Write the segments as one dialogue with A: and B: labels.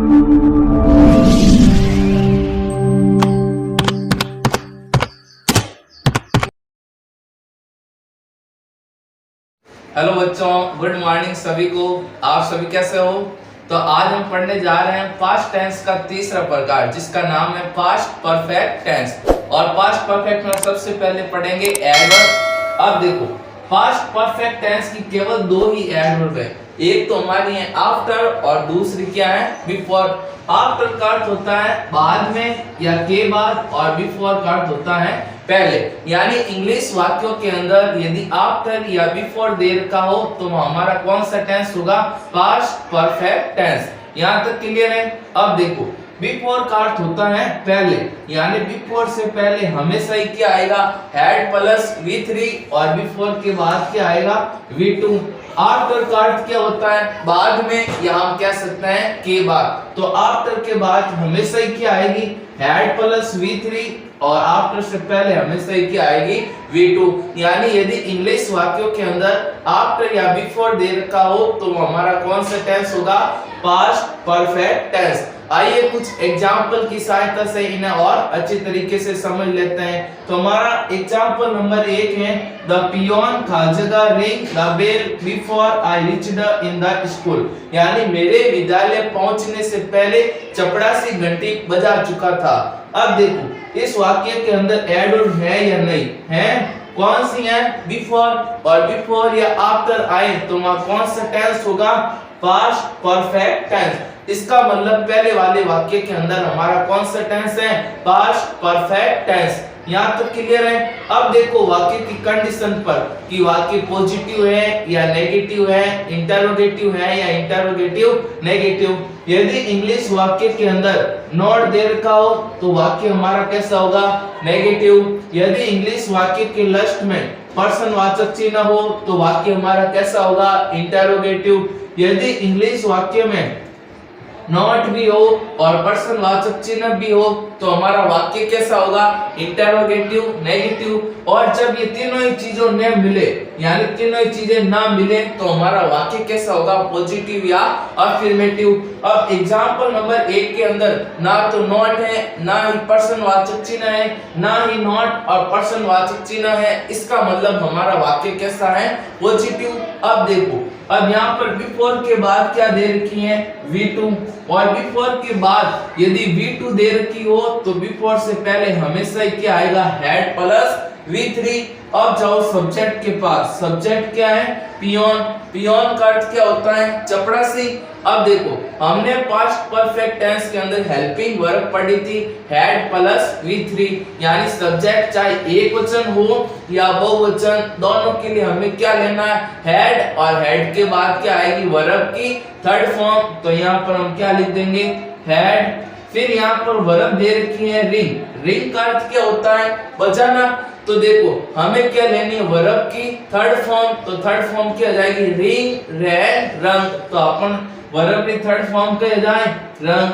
A: Hello बच्चों, good morning सभी को। आप सभी कैसे हो? तो आज हम पढ़ने जा रहे हैं पास्ट टेंस का तीसरा प्रकार, जिसका नाम है पास्ट परफेक्ट टेंस। और पास्ट परफेक्ट में सबसे पहले पढ़ेंगे एडवर्ब। अब देखो, पास्ट परफेक्ट टेंस की केवल दो ही एडवर्ब है। एक तो हमारी है आफ्टर और दूसरी क्या है? बिफोर। आफ्टर का अर्थ होता है बाद में या के बाद, और बिफोर का अर्थ होता है पहले। यानी इंग्लिश वाक्यों के अंदर यदि आफ्टर या बिफोर दे रखा हो तो हमारा कौन सा टेंस होगा? Past perfect tense. यहाँ तक क्लियर है? अब देखो, बिफोर का अर्थ होता है पहले, यानी बिफोर से पहले हमेशा ही क्या आएगा? हैड प्लस V3, और बिफोर के बाद क्या आएगा? V2। आफ्टर का अर्थ क्या होता है? बाद में, या हम कह सकते हैं के बाद। तो आफ्टर के बाद हमेशा ही क्या आएगी? हैड प्लस V3, और आफ्टर से पहले हमेशा ही क्या आएगी? V2। यानी यदि इंग्लिश वाक्यों के अंदर आफ्टर या बिफोर दे रखा हो तो हमारा कौन सा टेंस होगा? Past perfect tense. आइए कुछ एग्जाम्पल की सहायता से इन्हें और अच्छी तरीके से समझ लेते हैं। तो हमारा एग्जाम्पल नंबर 1 है, द पियोन खाजगा ring the bell before I reached in the school. यानी मेरे विद्यालय पहुंचने से पहले चपरासी घंटी बजा चुका था। अब देखो, इस वाक्य के अंदर एडवर्ब है या नहीं है? कौन सी है? बिफोर। और बिफोर या आफ्टर आए तो वहां कौन सा टेंस होगा? Past perfect tense. इसका मतलब पहले वाले वाक्य के अंदर हमारा कौन सा टेंस है? Past perfect tense. यहाँ तक क्लियर है? अब देखो वाक्य की कंडीशन पर कि वाक्य पॉजिटिव है या नेगेटिव है, इंटरोगेटिव है या इंटरोगेटिव नेगेटिव। यदि इंग्लिश वाक्य के अंदर नॉट दे रखा हो तो वाक्य हमारा कैसा होगा? नेगेटिव। यदि इंग्लिश वाक्य के लास्ट में पर्सनवाचक चिन्ह हो तो वाक्य हमारा कैसा होगा? इंटरोगेटिव। यदि इंग्लिश वाक्य में नॉट भी हो और पर्सनवाचक चिन्ह भी हो तो हमारा वाक्य कैसा होगा? Interrogative negative. और जब ये तीनों ही चीजों न मिले, यानी तीनों ही चीजें ना मिले तो हमारा वाक्य कैसा होगा? पॉजिटिव या अफर्मेटिव। अब एग्जांपल नंबर 1 के अंदर ना तो नॉट है, ना ही पर्सनवाचक चिन्ह है, ना ही नॉट और पर्सनवाचक चिन्ह है। इसका मतलब हमारा वाक्य कैसा है? पॉजिटिव। अब देखो, अब यहाँ पर बिफोर के बाद क्या दे रखी है? V2। और बिफोर के बाद यदि V2 दे रखी हो तो बिफोर से पहले हमेशा ही क्या आएगा? Had plus V3। अब जाओ सब्जेक्ट के पास। सब्जेक्ट क्या है? पियोन। पियोन का अर्थ क्या होता है? चपरासी। अब देखो, हमने पास्ट परफेक्ट टेंस के अंदर हेल्पिंग वर्ब पढ़ी थी, हैड प्लस V3। यानी सब्जेक्ट चाहे एक वचन हो या बहुवचन, दोनों के लिए हमें क्या लेना है? हैड। और हैड के बाद क्या आएगी? वर्ब की थर्ड फॉर्म। तो यहाँ पर हम क्या लिख देंगे? हैड। फिर यहाँ पर वर्ब दे रखी है रिंग। रिंग का अर्थ क्या होता है? बजाना। तो देखो, हमें क्या लेनी है? वर्ब की थर्ड फॉर्म। तो थर्ड फॉर्म क्या आ जाएगी? रिंग, रैन, रंग। तो अपन वर्ब की थर्ड फॉर्म क्या जाए? रंग।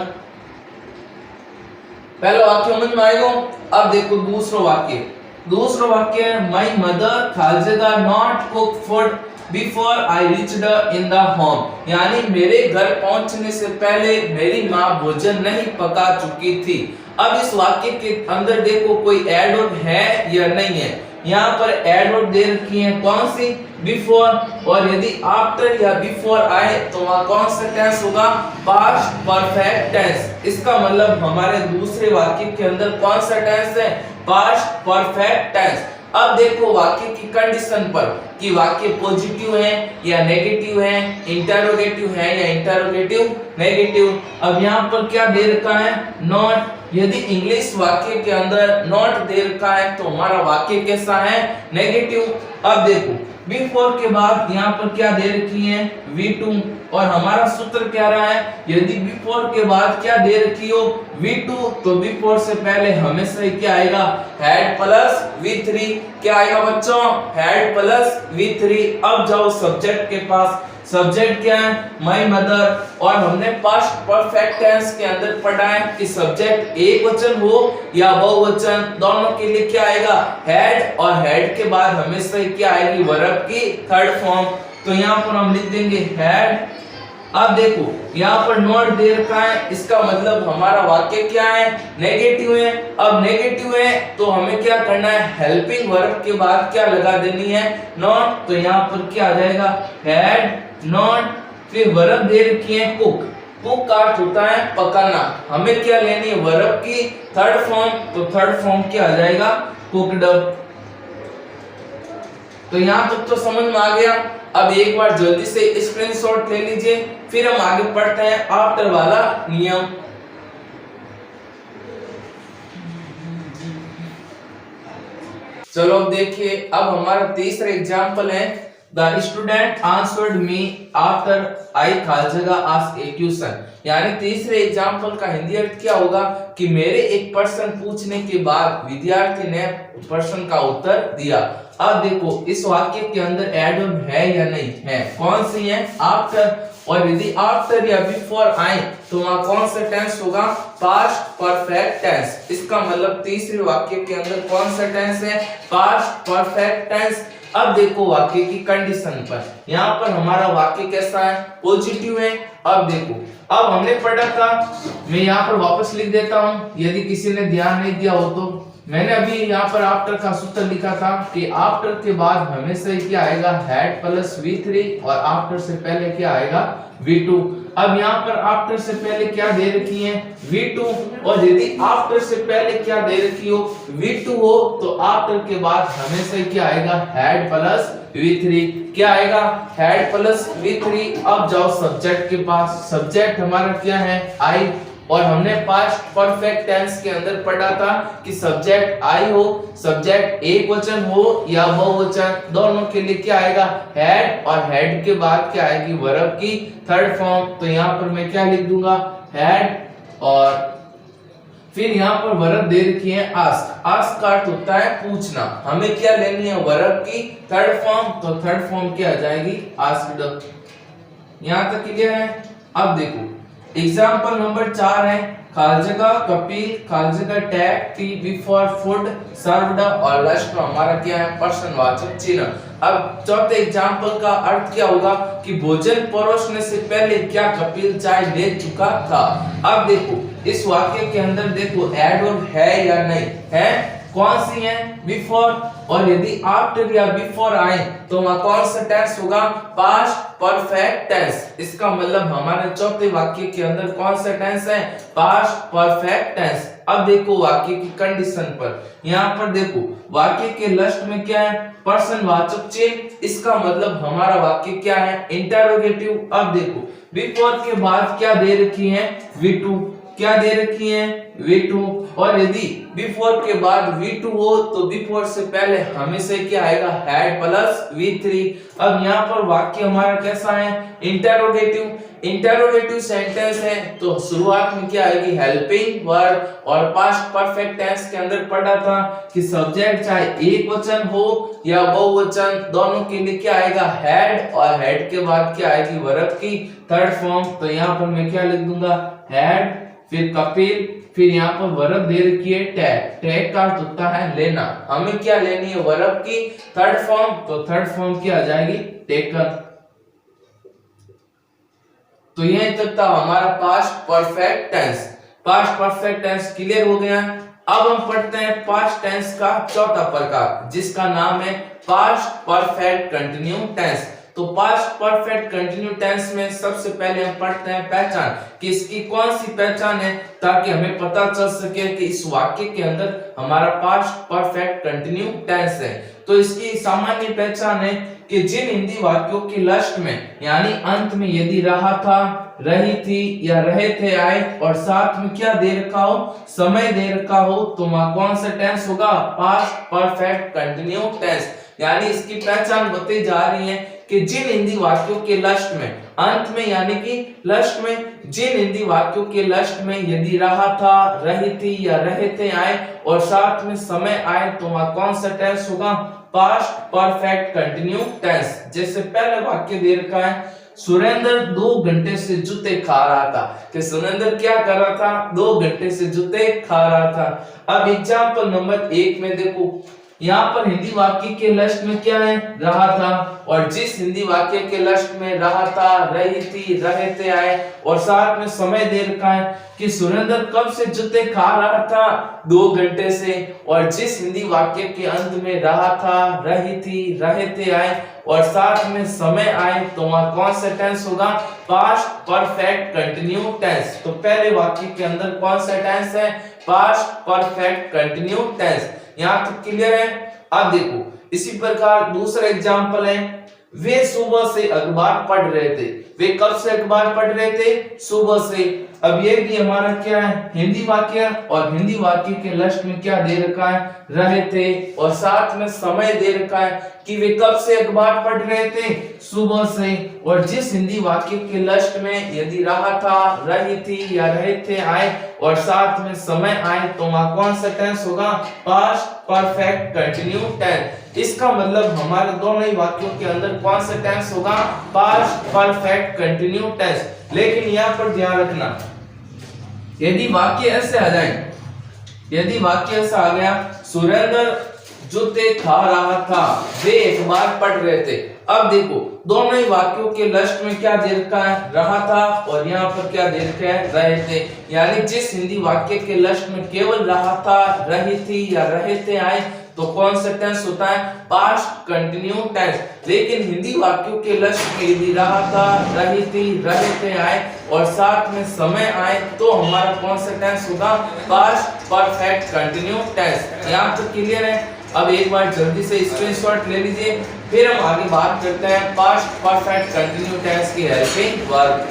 A: पहला वाक्य समझ में आएगा। अब देखो दूसरा वाक्य। दूसरा वाक्य है, माय मदर खालजेदा not cook food before I reached in the home. यानी मेरे घर पहुंचने से पहले मेरी माँ भोजन नहीं पका चुकी थी। अब इस वाक्य के अंदर देखो कोई एडवर्ब है या नहीं है? यहाँ पर एडवर्ब दे रखी है, कौन सी? बिफोर। और यदि आफ्टर या बिफोर आए तो वहां कौन सा टेंस होगा? Past perfect tense. इसका मतलब हमारे दूसरे वाक्य के अंदर कौन सा टेंस है? Past perfect tense. अब देखो वाक्य की कंडीशन पर कि वाक्य पॉजिटिव है या नेगेटिव है, इंटरोगेटिव है या इंटरोगेटिव नेगेटिव। अब यहाँ पर क्या दे रखा है? नॉट। यदि इंग्लिश वाक्य के अंदर नॉट दे रखा है तो हमारा वाक्य कैसा है? नेगेटिव। अब देखो, बिफोर के बाद यहाँ पर क्या दे रखी है? V2। और हमारा सूत्र क्या रहा है? यदि बिफोर के बाद क्या दे रखी हो? V2, तो बिफोर से पहले हमेशा ही क्या आएगा? Had plus V3। क्या आएगा बच्चों? Had plus V3। अब जाओ सब्जेक्ट के पास। सब्जेक्ट क्या है? My mother. और हमने पास्ट परफेक्ट टेंस के अंदर पढ़ा है कि सब्जेक्ट एक वचन हो या बहुवचन, दोनों के लिए क्या आएगा? हैड। और हैड के बाद हमेशा क्या आएगी? वर्ब की थर्ड फॉर्म। तो यहाँ पर हम लिख देंगे हैड अब देखो यहाँ पर नॉट दे रखा है, इसका मतलब हमारा वाक्य क्या है, नेगेटिव है। अब नेगेटिव है तो हमें क्या करना है, हेल्पिंग वर्ब के बाद क्या लगा देनी है, नॉट। तो यहाँ पर क्या आ जाएगा, हैड नॉट। फिर वर्ब दे रखी है कुक, कुक का अर्थ होता है पकाना, हमें क्या लेनी है, वर्ब की थर्ड फॉर्म। तो थर्ड फॉर्म क्या आ जाएगा, कुकड। तो यहां तक तो समझ में आ गया। अब एक बार जल्दी से स्क्रीनशॉट ले लीजिए, फिर हम आगे पढ़ते हैं आफ्टर वाला नियम। चलो अब देखिए, अब हमारा तीसरा एग्जाम्पल है, the student answered me after I खाली जगह आस्क ए क्वेश्चन। यानी तीसरे एग्जाम्पल का हिंदी अर्थ क्या होगा कि मेरे एक प्रश्न पूछने के बाद विद्यार्थी ने प्रश्न का उत्तर दिया। अब देखो इस वाक्य के अंदर एडवर्ब है या नहीं है, कौन सी है, आफ्टर। और यदि आफ्टर या बिफोर आए तो वहां कौन सा टेंस होगा, पास्ट परफेक्ट टेंस। इसका मतलब तीसरे वाक्य के अंदर कौन सा टेंस है, पास्ट परफेक्ट टेंस। अब देखो वाक्य की कंडीशन पर, यहाँ पर हमारा वाक्य कैसा है, पॉजिटिव है। अब देखो, अब हमने पढ़ा था, मैं यहाँ पर वापस लिख देता हूँ यदि किसी ने ध्यान नहीं दिया हो तो। मैंने अभी यहाँ पर आफ्टर का सूत्र लिखा था कि आफ्टर के बाद हमेशा क्या आएगा, हैड प्लस V3, और आफ्टर से पहले क्या आएगा, V2। अब यहाँ पर आफ्टर से पहले क्या दे रखी है, V2, और यदि आफ्टर से पहले क्या दे रखी हो, V2 हो, तो आफ्टर के बाद हमेशा क्या आएगा, हैड प्लस V3। क्या आएगा, हैड प्लस V3। अब जाओ सब्जेक्ट के पास, सब्जेक्ट हमारा क्या है, आई। और हमने पास्ट परफेक्ट टेंस के अंदर पढ़ा था कि सब्जेक्ट आई हो, सब्जेक्ट एक वचन हो या बहुवचन, दोनों के लिए क्या आएगा, हैड। और हैड के बाद क्या आएगी, वर्ब की थर्ड फॉर्म। तो यहाँ पर मैं क्या लिख दूंगा, हैड। और फिर यहाँ पर वर्ब दे रखी है आस्क, आस्क का अर्थ होता है पूछना, हमें क्या लेनी है, वर्ब की थर्ड फॉर्म। तो थर्ड फॉर्म क्या आ जाएगी, आस्क्ड। यहाँ तक क्लियर है। अब देखो एग्जाम्पल नंबर 4 है, खाली जगह कपिल खाली जगह tag tea before food served, और लास्ट में हमारा क्या है, प्रश्नवाचक चिन्ह। अब चौथे एग्जाम्पल का अर्थ क्या होगा कि भोजन परोसने से पहले क्या कपिल चाय ले चुका था। अब देखो इस वाक्य के अंदर देखो एडवर्ब है या नहीं है, कौन सी है, बिफोर। और यदि आफ्टर या बिफोर आए तो वहां कौन सा टेंस होगा, पास्ट परफेक्ट टेंस। इसका मतलब हमारे चौथे वाक्य के अंदर कौन सा टेंस है, पास्ट परफेक्ट टेंस। अब देखो वाक्य की कंडीशन पर, यहाँ पर देखो वाक्य के लास्ट में क्या है, प्रश्नवाचक चिन्ह। इसका मतलब हमारा वाक्य क्या है, इंटरोगेटिव। अब देखो बिफोर के बाद क्या दे रखी है, V2, क्या दे रखी है, V2। और यदि बिफोर के बाद V2 हो तो बिफोर से पहले हमेशा क्या आएगा, हैड प्लस V3। अब यहाँ पर वाक्य हमारा कैसा है, इंटरोगेटिव। इंटरोगेटिव सेंटेंस है तो शुरुआत में क्या आएगी, हेल्पिंग वर्ब। और पास्ट परफेक्ट टेंस के अंदर पढ़ा था कि सब्जेक्ट चाहे एक वचन हो या बहुवचन, दोनों के लिए क्या आएगा, हैड। और हैड के बाद क्या आएगी, वर्ब की थर्ड फॉर्म। तो यहाँ पर मैं क्या लिख दूंगा, हैड, फिर कपिल, फिर यहाँ पर वर्ब दे रखी है टैग, टैग का अर्थ होता है लेना, हमें क्या लेनी है, वर्ब की थर्ड फॉर्म। तो थर्ड फॉर्म क्या आ जाएगी, टेकन। तो यह तक था हमारा past perfect tense. Past perfect tense clear हो गया। अब हम पढ़ते हैं पास्ट टेंस का चौथा प्रकार, जिसका नाम है पास्ट परफेक्ट कंटिन्यू टेंस। तो पास्ट परफेक्ट कंटिन्यू टेंस में सबसे पहले हम पढ़ते हैं पहचान, कि इसकी कौन सी पहचान है, ताकि हमें पता चल सके कि इस वाक्य के अंदर हमारा पास्ट परफेक्ट कंटिन्यू टेंस है। तो इसकी सामान्य पहचान है कि जिन हिंदी वाक्यों के लास्ट में यानी अंत में यदि रहा था, रही थी या रहे थे आए और साथ में क्या दे रखा हो, समय दे रखा हो, तो वहां कौन सा टेंस होगा, पास्ट परफेक्ट कंटिन्यू टेंस। यानी इसकी पहचान बताई जा रही है कि जिन हिंदी वाक्यों के लास्ट में, अंत में यानी कि लास्ट में, जिन हिंदी वाक्यों के लास्ट में यदि रहा था, रही थी या रहे थे आए और साथ में समय आए, तो वहां कौन सा टेंस होगा, पास्ट परफेक्ट कंटिन्यू टेंस। जैसे पहले वाक्य दे रखा है, सुरेंद्र 2 घंटे से जूते खा रहा था, कि सुरेंद्र क्या कर रहा था, 2 घंटे से जूते खा रहा था। अब एग्जाम्पल नंबर 1 में देखो, यहाँ पर हिंदी वाक्य के लस्ट में क्या है, रहा था, और जिस हिंदी वाक्य के लस्ट में रहा था, रही थी, रहे थे आए, और साथ में समय दे रखा है कि सुरेंद्र कब से जूते खा रहा था, 2 घंटे से, और जिस हिंदी वाक्य के अंत में रहा था, रही थी, रहे थे आए, और साथ में समय आए, तो वहां कौन सा टेंस होगा, पास्ट परफेक्ट कंटिन्यू टेंस। तो पहले वाक्य के अंदर कौन सा टेंस है, पास्ट परफेक्ट कंटिन्यू टेंस। यहाँ तक क्लियर है। अब देखो इसी प्रकार दूसरा एग्जांपल है, वे सुबह से अखबार पढ़ रहे थे। वे कब से अखबार पढ़ रहे थे, सुबह से। अब ये भी हमारा क्या है, हिंदी वाक्य, और हिंदी वाक्य के लस्ट में क्या दे रखा है, रहे थे, और साथ में समय दे रखा है कि वे कब से अखबार पढ़ रहे थे, सुबह से, और जिस हिंदी वाक्य के लस्ट में यदि रहा था, रही थी या रहे थे आए, और साथ में समय आए, तो वहां कौन सा टेंस होगा, पास्ट परफेक्ट कंटिन्यू टेंस। इसका मतलब हमारे दोनों ही वाक्यों के अंदर कौन सा टेंस होगा, पास्ट परफेक्ट कंटिन्यू टेंस। लेकिन यहाँ पर ध्यान रखना, यदि वाक्य ऐसे आ जाए, यदि वाक्य ऐसा आ गया, सुरेंद्र जूते खा रहा था, वे अखबार पढ़ रहे थे। अब देखो दोनों ही वाक्यों के लस्ट में क्या दे रखा है, रहा था, और यहाँ पर क्या दे रखा है, रहे थे। यानी जिस हिंदी वाक्य के लस्ट में केवल रहा था, रही थी या रहे थे आए, तो कौन सा टेंस होता है, पास्ट कंटिन्यू टेंस। लेकिन हिंदी वाक्यों के लस्ट में यदि रहा था, रही थी, रहे थे आए, और साथ में समय आए, तो हमारा कौन सा टेंस होगा, पास्ट परफेक्ट कंटिन्यू टेंस। यहाँ तो क्लियर है। अब एक बार जल्दी से स्क्रीनशॉट ले लीजिए, फिर हम आगे बात करते हैं पास्ट परफेक्ट कंटिन्यू टेंस की हेल्पिंग वर्ब।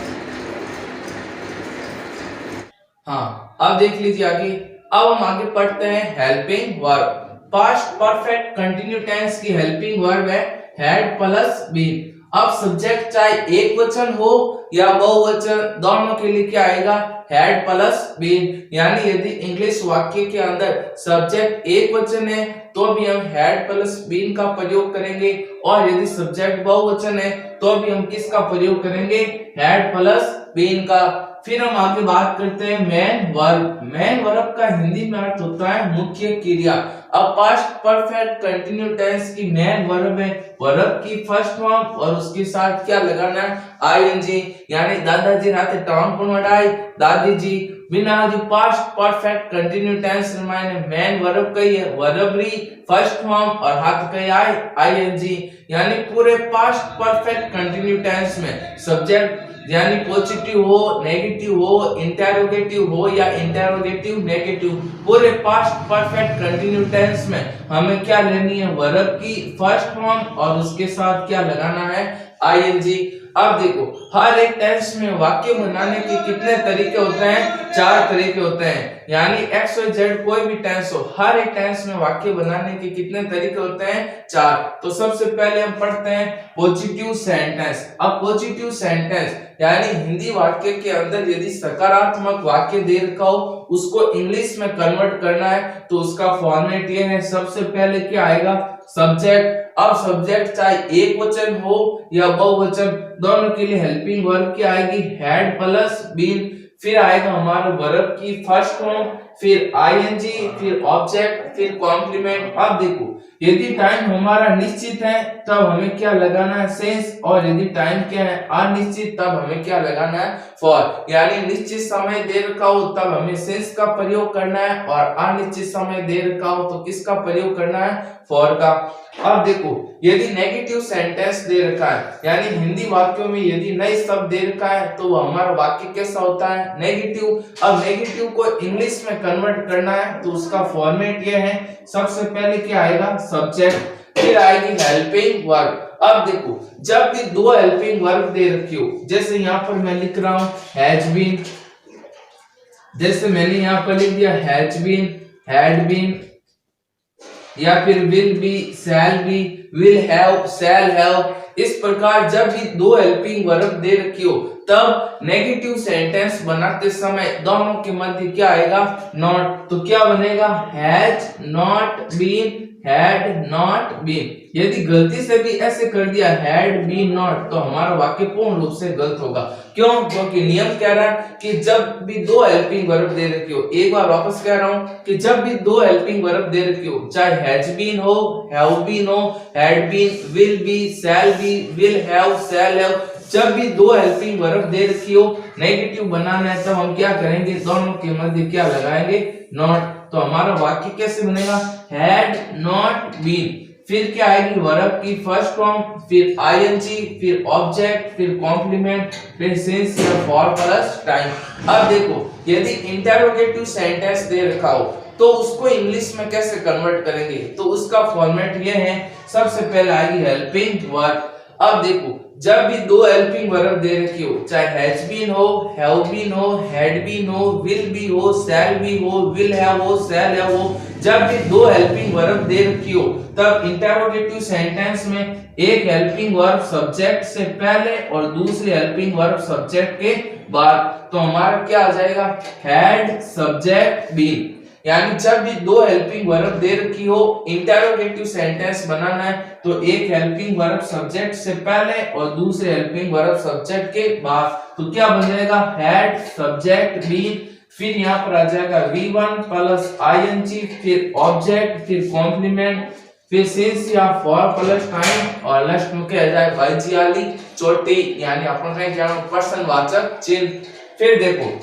A: हाँ, अब देख लीजिए आगे। अब हम आगे पढ़ते हैं helping verb. Past perfect continue tense की हेल्पिंग वर्ब है हैड प्लस बीन। अब सब्जेक्ट चाहे एक वचन हो या बहुवचन, दोनों के लिए क्या आएगा, हैड प्लस बीन। यानी यदि इंग्लिश वाक्य के अंदर सब्जेक्ट एक वचन है तो भी हम हैड प्लस बीन का प्रयोग करेंगे, और यदि सब्जेक्ट बहुवचन है तो भी हम किसका प्रयोग करेंगे, हैड प्लस बीन का। फिर हम आगे बात करते हैं मेन वर्ब। मेन वर्ब का हिंदी में अर्थ होता है मुख्य क्रिया। अब पास्ट परफेक्ट कंटिन्यू टेंस की मेन वर्ब है, वर्ब की फर्स्ट फॉर्म, और उसके साथ क्या लगाना है, आईएनजी। यानी दादाजी राते टाउन को वडाई, दादी जी बिना जो पास्ट परफेक्ट कंटिन्यू टेंस मायने मेन वर्ब कही है, वर्ब री फर्स्ट फॉर्म और हाथ कही आईएनजी। यानी पूरे पास्ट परफेक्ट कंटिन्यू टेंस में सब्जेक्ट यानी पॉजिटिव हो, नेगेटिव हो, इंटेरोगेटिव हो या इंटेरोगेटिव नेगेटिव, पूरे पास्ट परफेक्ट कंटिन्यू टेंस में हमें क्या लेनी है, वर्ब की फर्स्ट फॉर्म और उसके साथ क्या लगाना है, आईएनजी। अब देखो हर एक टेंस में वाक्य बनाने के कितने तरीके होते हैं, 4 तरीके होते हैं। यानी एक्स वाई जेड कोई भी टेंस हो, हर एक टेंस में वाक्य बनाने के कितने तरीके होते हैं, 4। तो सबसे पहले हम पढ़ते हैं पॉजिटिव सेंटेंस। अब पॉजिटिव सेंटेंस यानी हिंदी वाक्य के अंदर यदि सकारात्मक वाक्य दे रखा हो, उसको इंग्लिश में कन्वर्ट करना है, तो उसका फॉर्मेट ये है। सबसे पहले क्या आएगा, सब्जेक्ट। अब सब्जेक्ट चाहे एक वचन हो या बहुवचन, दोनों के लिए हेल्पिंग वर्ब क्या आएगी, हैड प्लस बीन। फिर आएगा हमारा वर्ब की फर्स्ट फॉर्म, फिर आईएनजी, फिर ऑब्जेक्ट, फिर कॉम्प्लीमेंट। अब देखो यदि टाइम हमारा निश्चित है तब हमें क्या लगाना है, सेंस, और यदि टाइम क्या है अनिश्चित तब हमें क्या लगाना है, फॉर। यानी निश्चित समय दे रखा हो तब हमें सेंस का प्रयोग करना है, और अनिश्चित समय दे रखा हो तो किसका प्रयोग करना है, फॉर का। अब देखो यदि नेगेटिव सेंटेंस दे रखा है, यानी हिंदी वाक्यों में यदि नए शब्द दे रखा है तो वह हमारा वाक्य कैसा होता है, नेगेटिव। अब नेगेटिव को इंग्लिश में कन्वर्ट करना है तो उसका फॉर्मेट ये है, सबसे पहले क्या आएगा, सब्जेक्ट, फिर आएगी हेल्पिंग वर्ब। अब देखो जब भी 2 हेल्पिंग वर्ब दे रखी हो, जैसे यहाँ पर मैं लिख रहा हूँ हैज बीन, जैसे मैंने यहाँ पर लिख दिया हैज बीन, हैड बीन, या फिर will be, shall be, will have, shall have. इस प्रकार जब भी 2 हेल्पिंग वर्ब दे रखी हो तब नेगेटिव सेंटेंस बनाते समय दोनों के मध्य क्या आएगा, नॉट। तो क्या बनेगा, has not been had not been. यदि गलती से भी ऐसे कर दिया हैड बीन नॉट, तो हमारा वाक्य पूर्ण रूप से गलत होगा। क्यों? क्योंकि नियम कह रहा है कि जब भी दो हेल्पिंग वर्ब दे रखी हो, एक बार वापस कह रहा हूं कि जब भी दो हेल्पिंग वर्ब दे रखी हो, चाहे हैज बीन हो, हैव बीन हो, had been, will be, shall be, will have, shall have, जब भी दो हेल्पिंग वर्ब दे रखी हो, नेगेटिव बनाना है, तब हम क्या करेंगे? दोनों के मध्य क्या लगाएंगे? नॉट। तो हमारा वाक्य कैसे बनेगा? हैड नॉट बीन, फिर क्या आएगी? वर्ब की फर्स्ट फॉर्म, फिर आईएनजी, फिर ऑब्जेक्ट, फिर कॉम्प्लीमेंट, फिर सिंस या फॉर प्लस टाइम। अब देखो, यदि इंटरोगेटिव सेंटेंस दे रखा हो तो उसको इंग्लिश में कैसे कन्वर्ट करेंगे? तो उसका फॉर्मेट ये है, सबसे पहले आएगी हेल्पिंग वर्ब। अब देखो, जब भी दो हेल्पिंग वर्ब दे रखी हो, चाहे हैज बीन हो, हैव बीन हो, हैड बीन हो, विल बी हो, शैल बी हो, विल हैव हो, शैल हैव हो, जब भी दो हेल्पिंग वर्ब दे रखी हो, तब इंटरोगेटिव सेंटेंस में एक हेल्पिंग वर्ब सब्जेक्ट से पहले और दूसरी हेल्पिंग वर्ब सब्जेक्ट के बाद। तो हमारा क्या आ जाएगा? Had subject been. यानी जब भी दो हेल्पिंग वर्ब दे रखी हो, इंटरोगेटिव सेंटेंस बनाना है, तो एक हेल्पिंग वर्ब सब्जेक्ट से पहले और दूसरे हेल्पिंग वर्ब सब्जेक्ट के बाद। तो क्या बन जाएगा? हैड सब्जेक्ट बीन, फिर यहाँ पर आ जाएगा V1 प्लस आईएनजी, फिर ऑब्जेक्ट, फिर कॉम्प्लीमेंट, फिर सिंस या फॉर प्लस टाइम, और लास्ट में क्या आ जाएगा? वाइजियाली चोटी, यानी अपन कहीं जानो प्रश्नवाचक चिन्ह। फिर देखो,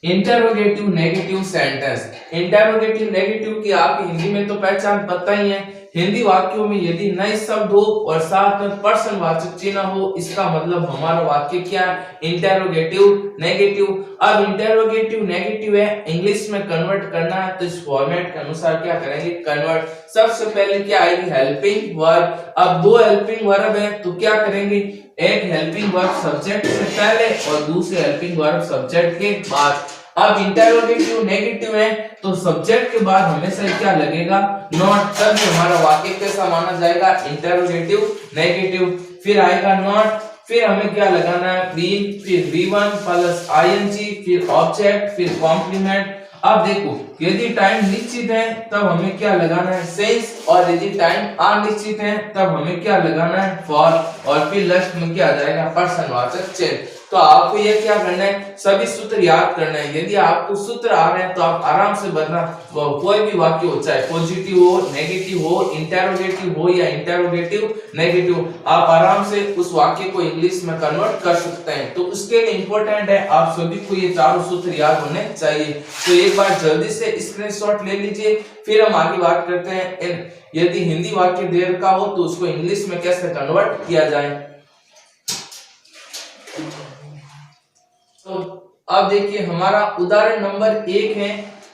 A: interrogative negative sentence. Interrogative negative की आपकी हिंदी में तो पहचान पता ही है। हिंदी वाक्यों में यदि नए शब्द हो और साथ में प्रश्नवाचक चिन्ह हो, इसका मतलब हमारा वाक्य क्या है? Interrogative negative. अब इंटरोगेटिव नेगेटिव है, इंग्लिश में कन्वर्ट करना है, तो इस फॉर्मेट के अनुसार क्या करेंगे? कन्वर्ट। सबसे पहले क्या आएगी? Helping verb. अब दो हेल्पिंग वर्ब है, तो क्या करेंगे? एक हेल्पिंग वर्ब सब्जेक्ट से पहले और दूसरे हेल्पिंग वर्ब सब्जेक्ट के बाद। अब इंटरोगेटिव नेगेटिव है, तो सब्जेक्ट के बाद हमेशा क्या लगेगा? नॉट। तब हमारा वाक्य कैसा माना जाएगा? Interrogative negative. फिर आएगा नॉट, फिर हमें क्या लगाना है? बीन, फिर V1 प्लस आईएनजी, फिर ऑब्जेक्ट, फिर कॉम्प्लीमेंट। अब देखो, यदि टाइम निश्चित है तब हमें क्या लगाना है? सिंस, और यदि टाइम अनिश्चित है तब हमें क्या लगाना है? फॉर, और फिर लास्ट में क्या आ जाएगा? प्रश्नवाचक चिन्ह। तो आपको ये क्या करना है? सभी सूत्र याद करना है। यदि आपको सूत्र आ रहे हैं तो आप आराम से बनना, कोई भी वाक्य हो, चाहे पॉजिटिव हो, नेगेटिव हो, इंटरोगेटिव हो या इंटरोगेटिव नेगेटिव, आप आराम से उस वाक्य को इंग्लिश में कन्वर्ट कर सकते हैं। तो उसके लिए इंपॉर्टेंट है आप सभी को ये चारों सूत्र याद होने चाहिए। तो एक बार जल्दी से स्क्रीनशॉट ले लीजिए, फिर हम आगे बात करते हैं यदि हिंदी वाक्य दे रखा हो तो उसको इंग्लिश में कैसे कन्वर्ट किया जाए। तो अब देखिए, हमारा उदाहरण नंबर 1 है,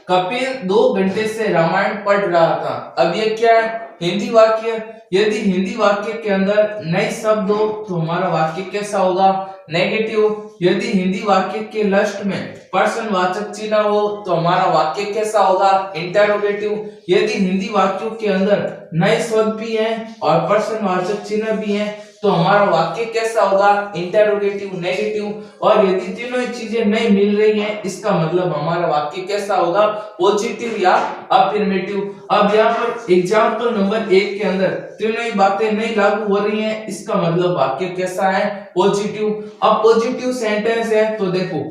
A: कपिल 2 घंटे से रामायण पढ़ रहा था। अब ये क्या है? हिंदी वाक्य। यदि हिंदी वाक्य के अंदर नए शब्द हो तो हमारा वाक्य कैसा होगा? नेगेटिव। यदि हिंदी वाक्य के लास्ट में प्रश्नवाचक चिन्ह हो तो हमारा वाक्य कैसा होगा? इंटरोगेटिव। यदि हिंदी वाक्यों के अंदर नए शब्द भी हैं और प्रश्नवाचक चिन्ह भी हैं तो हमारा वाक्य कैसा होगा? Interrogative negative. और यदि तीनों ही चीजें नहीं मिल रही हैं, इसका मतलब हमारा वाक्य कैसा होगा? पॉजिटिव या अफर्मेटिव। अब यहाँ पर एग्जाम्पल नंबर 1 के अंदर तीनों ही बातें नहीं लागू हो रही हैं, इसका मतलब वाक्य कैसा है? पॉजिटिव। अब पॉजिटिव सेंटेंस है तो देखो,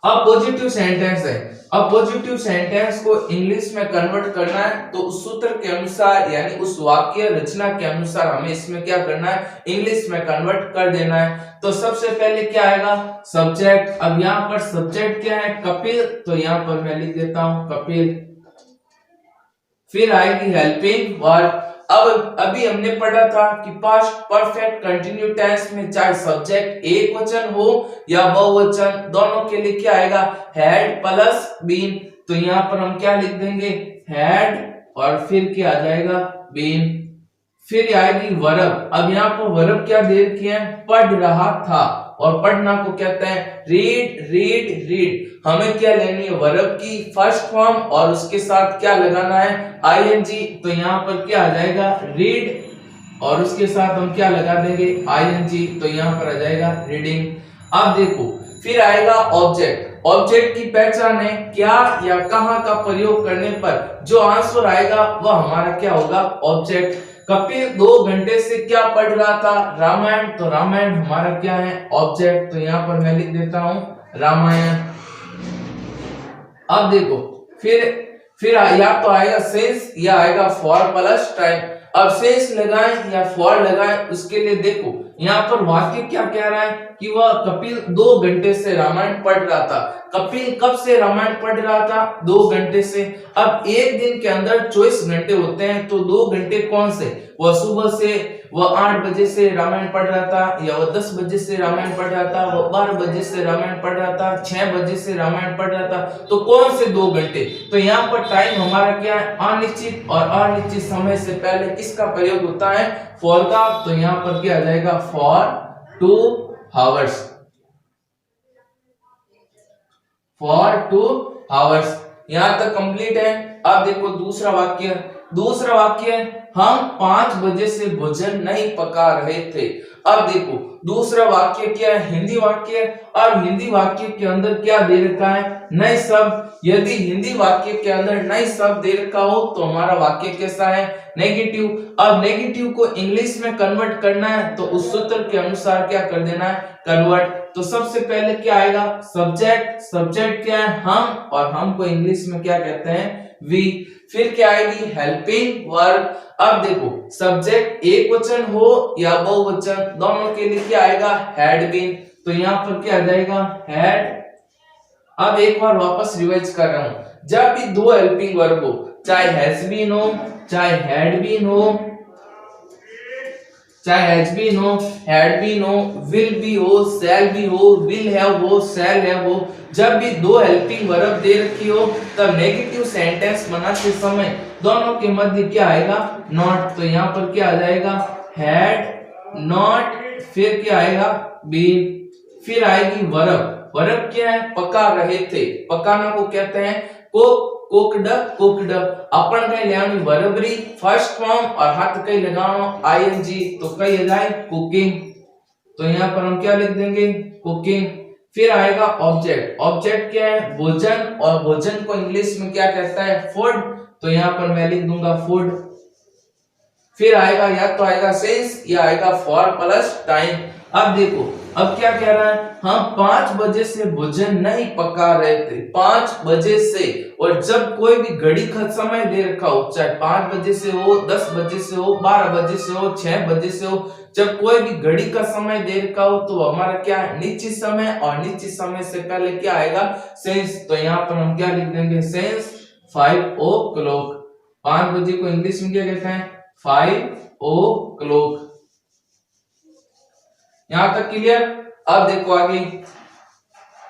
A: अब पॉजिटिव सेंटेंस है, अब पॉजिटिव सेंटेंस को इंग्लिश में कन्वर्ट करना है तो उस सूत्र के अनुसार, यानी उस वाक्य रचना के अनुसार हमें इसमें क्या करना है? इंग्लिश में कन्वर्ट कर देना है। तो सबसे पहले क्या आएगा? सब्जेक्ट। अब यहाँ पर सब्जेक्ट क्या है? कपिल, तो यहाँ पर मैं लिख देता हूं कपिल। फिर आएगी हेल्पिंग वर्ब। अब अभी हमने पढ़ा था कि पास्ट परफेक्ट कंटिन्यू टेंस में चाहे सब्जेक्ट एक वचन हो या बहुवचन, दोनों के लिए क्या आएगा? Had plus been. तो यहाँ पर हम क्या लिख देंगे? हैड, और फिर क्या आ जाएगा? बीन। फिर आएगी वर्ब। अब यहाँ पर वर्ब क्या दे रखी है? पढ़ रहा था, और पढ़ना को कहते हैं रीड, रीड, रीड। हमें क्या लेनी है? वर्ब की फर्स्ट फॉर्म और उसके साथ क्या लगाना है? आईएनजी। तो यहाँ पर क्या आ जाएगा? रीड, और उसके साथ हम क्या लगा देंगे? आईएनजी। तो यहाँ पर आ जाएगा रीडिंग। अब देखो, फिर आएगा ऑब्जेक्ट। ऑब्जेक्ट की पहचान है क्या या कहां का प्रयोग करने पर जो आंसर आएगा वह हमारा क्या होगा, ऑब्जेक्ट। कपिल 2 घंटे से क्या पढ़ रहा था, रामायण, तो रामायण हमारा क्या है, ऑब्जेक्ट। तो यहाँ पर मैं लिख देता हूं रामायण। अब देखो फिर या तो आएगा सिंस या आएगा फॉर प्लस टाइम। अब सिंस लगाएं या फॉर लगाएं उसके लिए देखो यहाँ पर वाक्य क्या कह रहा है कि वह कपिल 2 घंटे से रामायण पढ़ रहा था। कपिल कब से रामायण पढ़ रहा था, 2 घंटे से। अब एक दिन के अंदर 24 घंटे होते हैं, तो 2 घंटे कौन से, वह सुबह से वह 8 बजे से रामायण पढ़ रहा था, या वह 10 बजे से रामायण पढ़ रहा था, वह 12 बजे से रामायण पढ़ रहा था, 6 बजे से रामायण पढ़ रहा था, तो कौन से 2 घंटे। तो यहाँ पर टाइम हमारा क्या है, अनिश्चित, और अनिश्चित समय से पहले किसका प्रयोग होता है, फॉर का। तो यहाँ पर क्या आ जाएगा, फॉर 2 आवर्स, फॉर 2 आवर्स। यहां तक कंप्लीट है। अब देखो दूसरा वाक्य हम 5 बजे से भोजन नहीं पका रहे थे। अब देखो दूसरा वाक्य क्या है, हिंदी वाक्य। अब हिंदी वाक्य के अंदर क्या दे रखा है, नए शब्द। यदि हिंदी वाक्य के अंदर नए शब्द दे रखा हो तो हमारा वाक्य कैसा है, नेगेटिव। अब नेगेटिव को इंग्लिश में कन्वर्ट करना है तो उस सूत्र के अनुसार क्या कर देना है, कन्वर्ट। तो सबसे पहले क्या आएगा, सब्जेक्ट। सब्जेक्ट क्या है, हम, और हम को इंग्लिश में क्या कहते हैं, वी। फिर क्या आएगी, हेल्पिंग वर्ब। अब देखो सब्जेक्ट एक वचन हो या बहुवचन, दोनों के लिए क्या आएगा, हैड बीन। तो यहाँ पर क्या आ जाएगा, हैड। अब एक बार वापस रिवाइज कर रहा हूं, जब भी 2 हेल्पिंग वर्ब हो, चाहे हैज बीन हो, चाहे हैड बीन हो, चाहे हैज बीन हो, हैड बीन हो, विल बी हो, शैल बी हो, विल हैव हो, शैल हैव हो, जब भी 2 हेल्पिंग वर्ब दे रखी हो तब नेगेटिव सेंटेंस बनाते समय दोनों के मध्य क्या आएगा, नॉट। तो यहाँ पर क्या आ जाएगा, हैड नॉट। फिर क्या आएगा, बीन। फिर आएगी वर्ब। वर्ब क्या है, पका रहे थे। पकाना को कहते हैं कुक्ड। अपन कहीं लेनी वर्बरी फर्स्ट फॉर्म और हाथ कहीं लगाना आईएनजी, तो कहीं जाए कुकिंग। तो यहाँ पर हम क्या लिख देंगे, कुकिंग। फिर आएगा ऑब्जेक्ट। ऑब्जेक्ट क्या है, भोजन, और भोजन को इंग्लिश में क्या कहता है, फूड। तो यहाँ पर मैं लिख दूंगा फूड। फिर आएगा या तो आएगा सिंस या आएगा फॉर प्लस टाइम। अब देखो अब क्या कह रहा है, हम 5 बजे से भोजन नहीं पका रहे थे, 5 बजे से। और जब कोई भी घड़ी का समय दे रखा हो, चाहे 5 बजे से हो, 10 बजे से हो, 12 बजे से हो, 6 बजे से हो, जब कोई भी घड़ी का समय दे रखा हो तो हमारा क्या है, निश्चित समय, और निश्चित समय से पहले क्या आएगा, सिंस। तो यहाँ पर हम क्या लिख देंगे, सिंस 5 o'clock। 5 बजे को इंग्लिश में क्या कहते हैं, 5 o'clock। यहां तक क्लियर। अब देखो आगे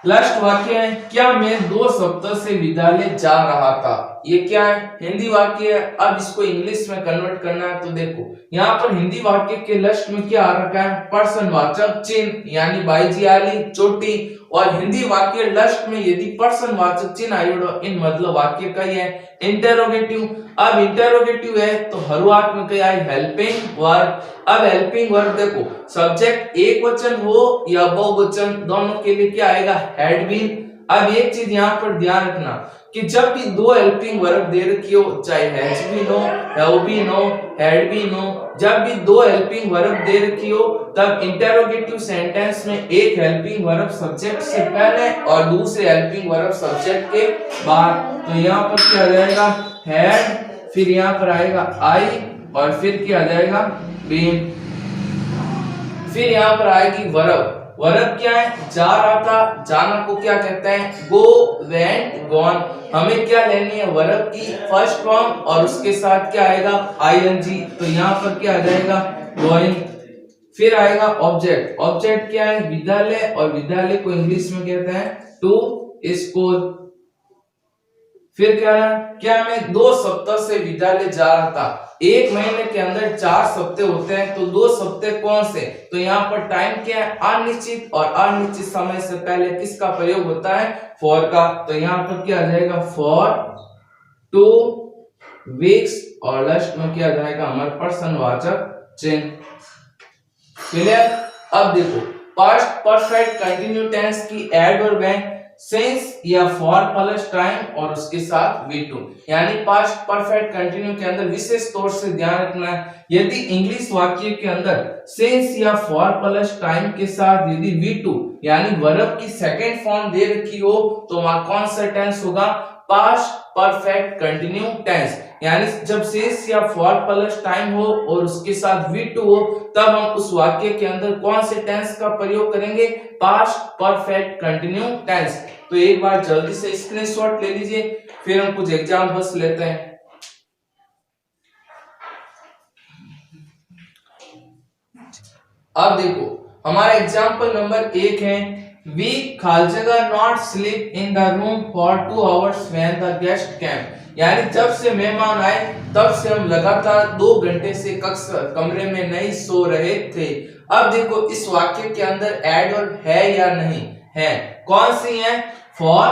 A: लास्ट वाक्य है, क्या मैं 2 सप्ताह से विद्यालय जा रहा था। ये क्या है, हिंदी वाक्य है। अब इसको इंग्लिश में कन्वर्ट करना है तो देखो यहाँ पर हिंदी वाक्य के लास्ट में क्या आ रखा है, पर्सनवाचक चिन्ह, यानी बाईजियाली चोटी। और हिंदी वाक्य लास्ट में यदि पर्सनवाचक चिन्ह आयोडो इन मतलब वाक्य का ही है इंटेरोगेटिव। अब इंटेरोगेटिव है तो शुरुआत में क्या है, हेल्पिंग वर्ब। अब हेल्पिंग वर्ब देखो सब्जेक्ट एक वचन हो या बहुवचन, दोनों के लिए क्या आएगा, हैड बीन। अब एक चीज यहाँ पर ध्यान रखना कि जब भी 2 हेल्पिंग वर्ब दे रखी हो, चाहे हैज बीन हो, हैव बीन हो, हैड बीन हो, जब भी 2 हेल्पिंग वर्ब दे रखी हो तब इंटेरोगेटिव सेंटेंस में एक हेल्पिंग वर्ब सब्जेक्ट से पहले और दूसरे हेल्पिंग वर्ब सब्जेक्ट के बाद। तो यहाँ पर क्या आ जाएगा, हैड, फिर यहाँ पर आएगा आई, और फिर क्या आ जाएगा, बीन। फिर यहाँ पर आएगी वर्ब। वर्ब क्या है, जा रहा था, जाना को क्या कहते हैं, गो, वेंट, गॉन। हमें क्या लेनी है, वर्ब की फर्स्ट फॉर्म और उसके साथ क्या आएगा, आईएनजी। तो यहाँ पर क्या आ जाएगा, गोइंग। फिर आएगा ऑब्जेक्ट। ऑब्जेक्ट क्या है, विद्यालय, और विद्यालय को इंग्लिश में कहते हैं टू स्कूल। फिर क्या है, क्या मैं 2 सप्ताह से विद्यालय जा रहा था। एक महीने के अंदर 4 सप्ताह होते हैं, तो 2 सप्ताह कौन से। तो यहाँ पर टाइम क्या है, अनिश्चित, और अनिश्चित समय से पहले किसका प्रयोग होता है, फॉर का। तो यहाँ पर क्या आ जाएगा, फॉर 2 वीक्स, और लास्ट में क्या आ जाएगा, हमारा पर्सनवाचक चिन्ह। क्लियर। अब देखो पास्ट परफेक्ट कंटिन्यू टेंस की एडवर्ब है सिंस या फॉर प्लस टाइम और उसके साथ V2, यानी पास्ट परफेक्ट कंटिन्यू के अंदर विशेष तौर से ध्यान रखना है, यदि इंग्लिश वाक्य के अंदर सिंस या फॉर प्लस टाइम के साथ यदि V2 यानी वर्ब की सेकंड फॉर्म दे रखी हो तो वहां कौन सा टेंस होगा, पास्ट परफेक्ट कंटिन्यू टेंस, यानी जब सिंस या फॉर प्लस टाइम हो और उसके साथ V2 हो तब हम उस वाक्य के अंदर कौन से टेंस का प्रयोग करेंगे, पास्ट परफेक्ट कंटिन्यू टेंस। तो एक बार जल्दी से स्क्रीनशॉट ले लीजिए, फिर हम कुछ एग्जांपल्स लेते हैं। अब देखो हमारा एग्जांपल नंबर 1 है, वी खालजगा not sleep in the room for 2 hours when the guest came, यानी जब से मेहमान आए तब से हम लगातार 2 घंटे से कमरे में नहीं सो रहे थे। अब देखो इस वाक्य के अंदर एडवर्ब है या नहीं है, कौन सी है, फॉर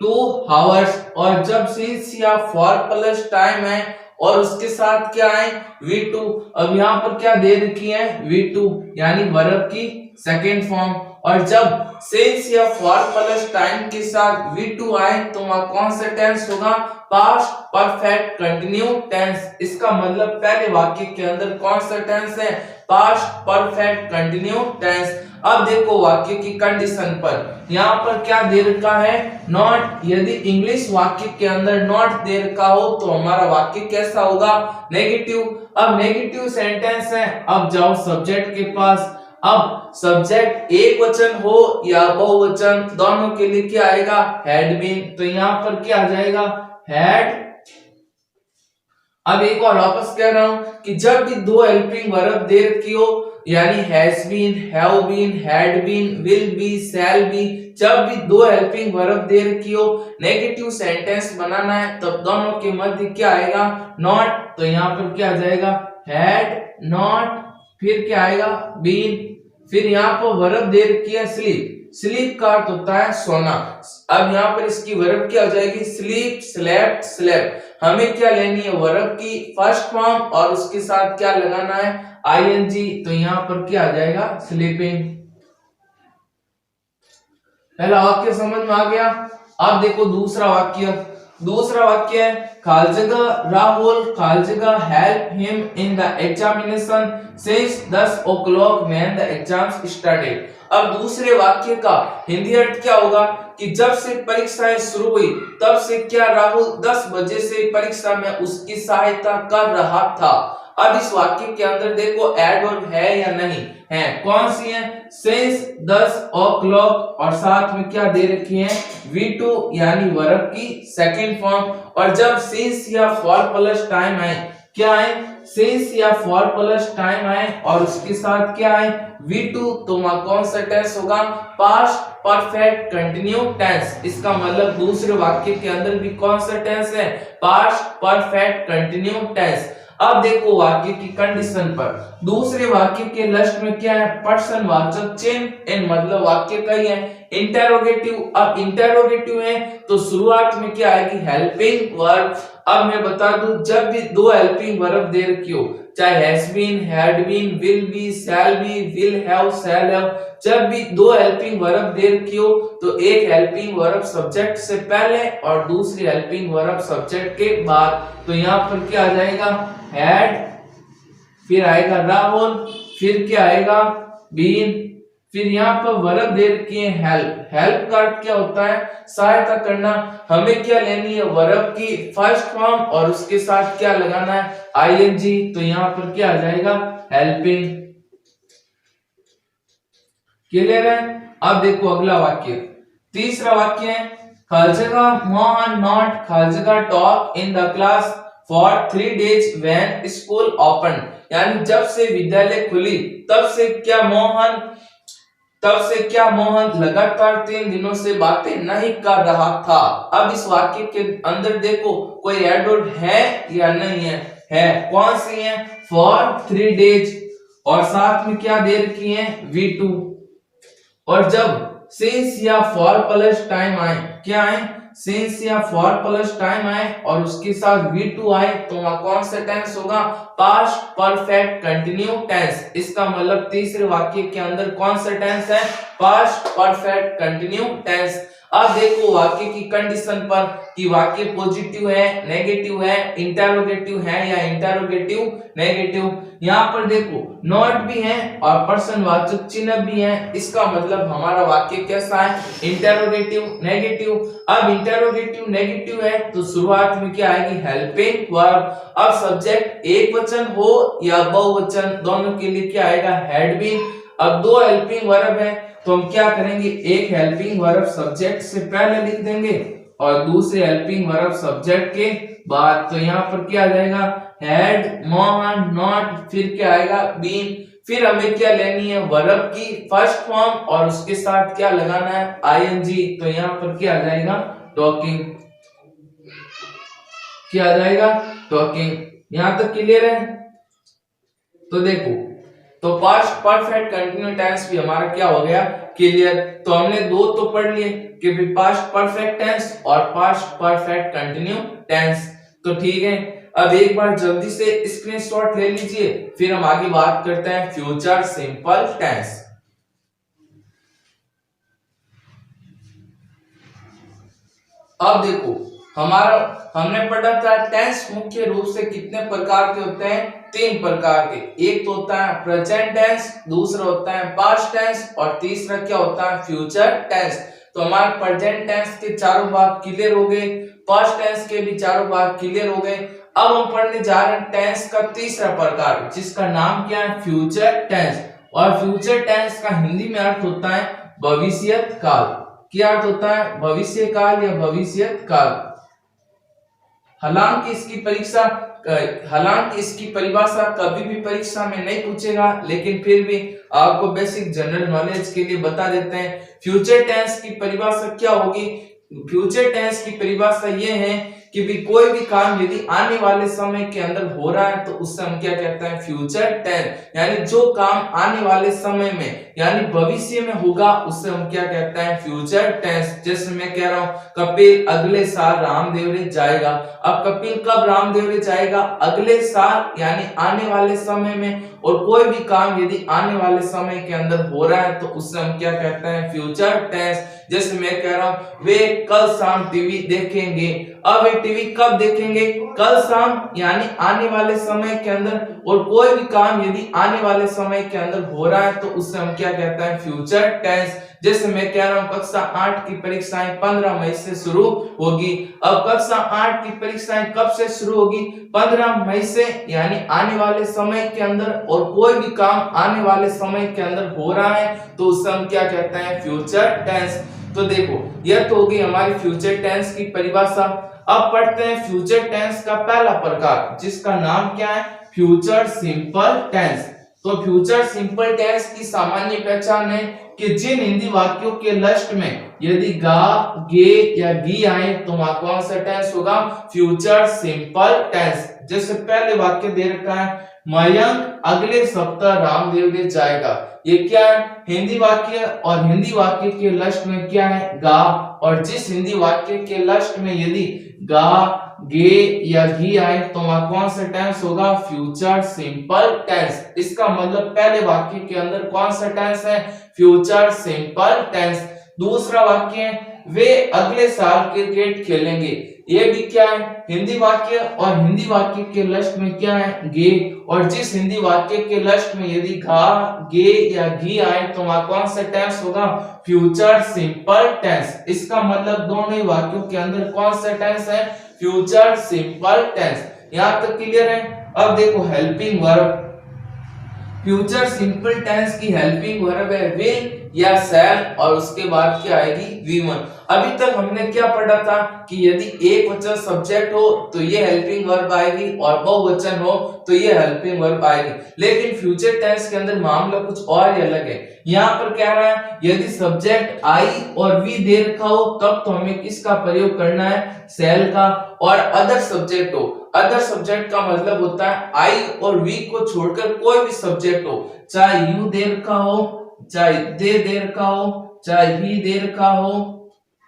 A: 2 आवर्स, और जब सिंस या फॉर प्लस टाइम है और उसके साथ क्या है, V2। अब यहाँ पर क्या दे रखी है, V2 यानी वर्ब की सेकेंड फॉर्म, और जब सिंस या फॉर प्लस टाइम के साथ V2 आए तो वहां कौन सा टेंस होगा, पास्ट परफेक्ट कंटिन्यू टेंस। इसका मतलब पहले वाक्य के अंदर कौन सा टेंस है, पास्ट परफेक्ट कंटिन्यू टेंस। अब देखो वाक्य की कंडीशन पर, यहाँ पर क्या दे रखा है, नॉट, यदि इंग्लिश वाक्य के अंदर नॉट दे रखा हो तो हमारा वाक्य कैसा होगा, नेगेटिव। अब नेगेटिव सेंटेंस है, अब जाओ सब्जेक्ट के पास, अब सब्जेक्ट एक वचन हो या बहुवचन दोनों के लिए क्या आएगा, हैड बीन, तो यहाँ पर क्या आ जाएगा, हैड। अब एक और वापस कह रहा हूं कि जब भी 2 हेल्पिंग वर्ब दे रखी हो, यानी has been, have been, had been, will be, shall be, जब भी 2 हेल्पिंग वर्ब दे रखी हो, नेगेटिव सेंटेंस बनाना है तब दोनों के मध्य क्या आएगा, नॉट, तो यहाँ पर क्या आ जाएगा, हैड नॉट, फिर क्या आएगा, बीन, फिर यहाँ पर वर्ब दे रखी है स्लीप, स्लीप का अर्थ होता है सोना। अब यहाँ पर इसकी वर्ब क्या हो जाएगी, स्लीप, स्लेप्ट, स्लेप्ट। हमें क्या लेनी है, वर्ब की फर्स्ट फॉर्म और उसके साथ क्या लगाना है, आईएनजी, तो यहाँ पर क्या आ जाएगा, स्लीपिंग। पहला वाक्य समझ में आ गया। अब देखो दूसरा वाक्य, दूसरा वाक्य है, खालजगा राहुल खालजगा help him in the examination since 10 o'clock when the exams started. अब दूसरे वाक्य का हिंदी अर्थ क्या होगा कि जब से परीक्षाएं शुरू हुई तब से क्या राहुल 10 बजे से परीक्षा में उसकी सहायता कर रहा था। अब इस वाक्य के अंदर देखो एडवर्ब है या नहीं है, कौन सी है, सिंस 10 o'clock और साथ में क्या दे रखी है, V2 यानी वर्ब की सेकंड फॉर्म, और जब सिंस या फॉर प्लस टाइम आए, क्या है, सिंस या फॉर प्लस टाइम आए और उसके साथ क्या है, V2, तो वहां कौन सा टेंस होगा, पास्ट परफेक्ट कंटिन्यू टेंस। इसका मतलब दूसरे वाक्य के अंदर भी कौन सा टेंस है, पास्ट परफेक्ट कंटिन्यू टेंस। अब देखो वाक्य की कंडीशन पर, दूसरे वाक्य के लास्ट में क्या है, पर्सन वाचक चिन्ह, इन मतलब वाक्य का ही है, इंटेरोगेटिव। अब इंटेरोगेटिव है तो शुरुआत में क्या आएगी, हेल्पिंग वर्ब। अब मैं बता दूं जब भी 2 हेल्पिंग वर्ब दे रखी हो, चाहे has been, had been, will be, shall be, will have, shall have, जब भी 2 हेल्पिंग वर्ब दे रखी हो तो एक हेल्पिंग वर्ब सब्जेक्ट से पहले और दूसरी हेल्पिंग वर्ब सब्जेक्ट के बाद, तो यहाँ पर क्या आ जाएगा, हैड, फिर आएगा राहुल, फिर क्या आएगा, बीन, फिर यहाँ पर वर्ब दे रखी है हेल्प। हेल्प का अर्थ क्या होता है, सहायता करना। हमें क्या लेनी है, वर्ब की फर्स्ट फॉर्म और उसके साथ क्या लगाना है, आईएनजी, तो यहाँ पर क्या आ जाएगा, हेल्पिंग। क्लियर है। अब देखो अगला वाक्य, तीसरा वाक्य है, खालजगा मोहन नॉट खालजगा talk in the class for 3 days when school open, यानी जब से विद्यालय खुली तब से क्या मोहन लगातार 3 दिनों से बातें नहीं कर रहा था। अब इस वाक्य के अंदर देखो कोई एडवर्ब है या नहीं है कौन सी है, फॉर 3 days और साथ में क्या दे रखी है, V2, और जब सिंस या फॉर प्लस टाइम आए, क्या आए, सिंस या फॉर प्लस टाइम आए और उसके साथ V2 आए तो वहां कौन सा टेंस होगा, पास्ट परफेक्ट कंटिन्यू टेंस। इसका मतलब तीसरे वाक्य के अंदर कौन सा टेंस है, पास्ट परफेक्ट कंटिन्यू टेंस। अब देखो वाक्य की कंडीशन पर कि वाक्य पॉजिटिव है, नेगेटिव है, इंटरोगेटिव है या इंटरोगेटिव नेगेटिव। यहाँ पर देखो नॉट भी है और प्रश्नवाचक चिन्ह भी है, इसका मतलब हमारा वाक्य कैसा है, इंटरोगेटिव नेगेटिव। अब इंटरोगेटिव नेगेटिव है तो शुरुआत में क्या आएगी, हेल्पिंग वर्ब। अब सब्जेक्ट एक वचन हो या बहुवचन दोनों के लिए क्या आएगा, हैड बीन। अब दो हेल्पिंग वर्ब है तो हम क्या करेंगे, एक हेल्पिंग वर्ब सब्जेक्ट से पहले लिख देंगे और दूसरे हेल्पिंग वर्ब सब्जेक्ट के बाद। तो यहाँ पर क्या आ जाएगा, हैड, मोहन, नॉट, फिर क्या आएगा, बीन। फिर हमें क्या लेनी है, वर्ब की फर्स्ट फॉर्म और उसके साथ क्या लगाना है, आईएनजी। तो यहाँ पर क्या आ जाएगा, टॉकिंग। क्या आ जाएगा, टॉकिंग। यहां तक क्लियर है। तो देखो, तो पास्ट परफेक्ट कंटिन्यू टेंस भी हमारा क्या हो गया, क्लियर। तो हमने दो तो पढ़ लिए कि भी पास्ट परफेक्ट टेंस और पास्ट परफेक्ट कंटिन्यू टेंस। तो ठीक है, अब एक बार जल्दी से स्क्रीनशॉट ले लीजिए, फिर हम आगे बात करते हैं फ्यूचर सिंपल टेंस। अब देखो हमने पढ़ा था टेंस मुख्य रूप से कितने प्रकार के होते हैं, तीन प्रकार के। एक तो होता है प्रेजेंट टेंस, दूसरा होता है पास्ट टेंस और तीसरा क्या होता है, फ्यूचर टेंस। तो हमारे प्रेजेंट टेंस के चारों भाग क्लियर हो गए, पास्ट टेंस के भी चारों भाग क्लियर हो गए। अब हम पढ़ने जा रहे हैं टेंस का तीसरा प्रकार, जिसका नाम क्या है, फ्यूचर टेंस। और फ्यूचर टेंस का हिंदी में अर्थ होता है भविष्यत काल। क्या अर्थ होता है, भविष्य काल या भविष्यत काल। हालांकि इसकी परिभाषा कभी भी परीक्षा में नहीं पूछेगा, लेकिन फिर भी आपको बेसिक जनरल नॉलेज के लिए बता देते हैं। फ्यूचर टेंस की परिभाषा क्या होगी, फ्यूचर टेंस की परिभाषा ये है कि भी कोई भी काम यदि आने वाले समय के अंदर हो रहा है तो उससे हम क्या कहते हैं, फ्यूचर टेंस। यानी जो काम आने वाले समय में यानी भविष्य में होगा उससे हम क्या कहते हैं, फ्यूचर टेंस। जैसे मैं कह रहा हूं कपिल अगले साल रामदेवरे जाएगा। अब कपिल कब रामदेवरे जाएगा, अगले साल यानी आने वाले समय में। और कोई भी काम यदि आने वाले समय के अंदर हो रहा है तो उससे हम क्या कहते हैं, फ्यूचर टेंस। जैसे मैं कह रहा हूं वे कल शाम टीवी देखेंगे। अब वे टीवी कब देखेंगे, कल शाम यानी आने वाले समय के अंदर। और कोई भी काम यदि आने वाले समय के अंदर हो रहा है तो उससे हम क्या कहते हैं, फ्यूचर टेंस। जैसे मैं कह रहा हूं कक्षा 8 की परीक्षाएं 15 मई से शुरू होगी। अब कक्षा 8 की परीक्षाएं कब से शुरू होगी, 15 मई से, यानी आने वाले समय के अंदर। और कोई भी काम आने वाले समय के अंदर हो रहा है तो उससे हम क्या कहते हैं, फ्यूचर टेंस। तो देखो यह तो होगी हमारी फ्यूचर टेंस की परिभाषा। अब पढ़ते हैं फ्यूचर टेंस का पहला प्रकार, जिसका नाम क्या है, फ्यूचर सिंपल टेंस। तो फ्यूचर सिंपल टेंस की सामान्य पहचान है कि जिन हिंदी वाक्यों के लास्ट में यदि गा, गे या गी आए तो वहां कौन सा टेंस होगा, फ्यूचर सिंपल टेंस। जैसे पहले वाक्य दे रखा है, मयंक अगले सप्ताह रामदेवरे जाएगा। ये क्या है, हिंदी वाक्य। और हिंदी वाक्य के लास्ट में क्या है, गा। और जिस हिंदी वाक्य के लास्ट में यदि गा, गे या घी आए तो वहां कौन सा टेंस होगा, फ्यूचर सिंपल टेंस। इसका मतलब पहले वाक्य के अंदर कौन सा टेंस है, फ्यूचर सिंपल टेंस। दूसरा वाक्य है, वे अगले साल क्रिकेट खेलेंगे। ये भी क्या है, हिंदी वाक्य। और हिंदी वाक्य के लास्ट में क्या है, गे। और जिस हिंदी वाक्य के लास्ट में यदि घा, गे या घी आए तो वहां कौन सा टेंस होगा, फ्यूचर सिंपल टेंस। इसका मतलब दोनों ही वाक्यों के अंदर कौन सा टेंस है, फ्यूचर सिंपल टेंस। यहां तक क्लियर है। अब देखो helping verb, future simple tense की हेल्पिंग वर्ब है विल या शैल और उसके बाद क्या आएगी, वी1। अभी तक हमने क्या पढ़ा था कि यदि एक वचन सब्जेक्ट हो तो ये हेल्पिंग वर्ब आएगी और बहुवचन हो तो ये हेल्पिंग वर्ब आएगी। लेकिन फ्यूचर टेंस के अंदर मामला कुछ और ही अलग है। यहाँ पर कह रहा है यदि सब्जेक्ट आई और वी दे रखा हो तब तो हमें किसका प्रयोग करना है, शैल का। और अदर सब्जेक्ट हो, अदर सब्जेक्ट का मतलब होता है आई और वी को छोड़कर कोई भी सब्जेक्ट हो, चाहे यू दे रखा हो, चाहे दे रखा हो, चाहे ही दे रखा हो,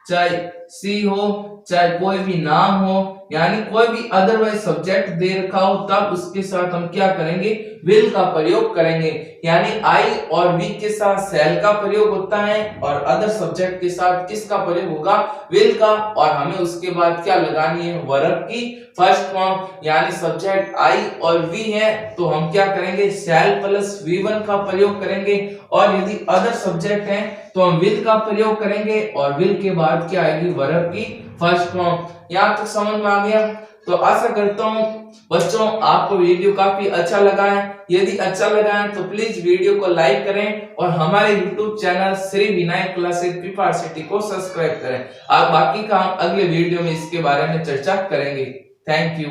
A: चाहे सी हो, चाहे कोई भी नाम हो, यानी कोई भी अदरवाइज सब्जेक्ट दे रखा हो, तब उसके साथ हम क्या करेंगे, विल का प्रयोग करेंगे। यानी आई और वी के साथ शैल का प्रयोग होता है और अदर सब्जेक्ट के साथ किसका प्रयोग होगा, विल का। और हमें उसके बाद क्या लगानी है, वर्ब की फर्स्ट फॉर्म। यानी सब्जेक्ट आई और वी है तो हम क्या करेंगे, शैल प्लस वी1 का प्रयोग करेंगे। और यदि अदर सब्जेक्ट है तो हम विल का प्रयोग करेंगे और विल के बाद क्या आएगी, वर्ब की फर्स्ट फॉर्म। यहां तक समझ में आ गया? तो आशा करता हूं बच्चों आपको वीडियो काफी अच्छा लगा है। यदि अच्छा लगा है तो प्लीज वीडियो को लाइक करें और हमारे YouTube channel Shri Vinayak classes prepare city को सब्सक्राइब करें। आप बाकी का हम अगले वीडियो में इसके बारे में चर्चा करेंगे। Thank you.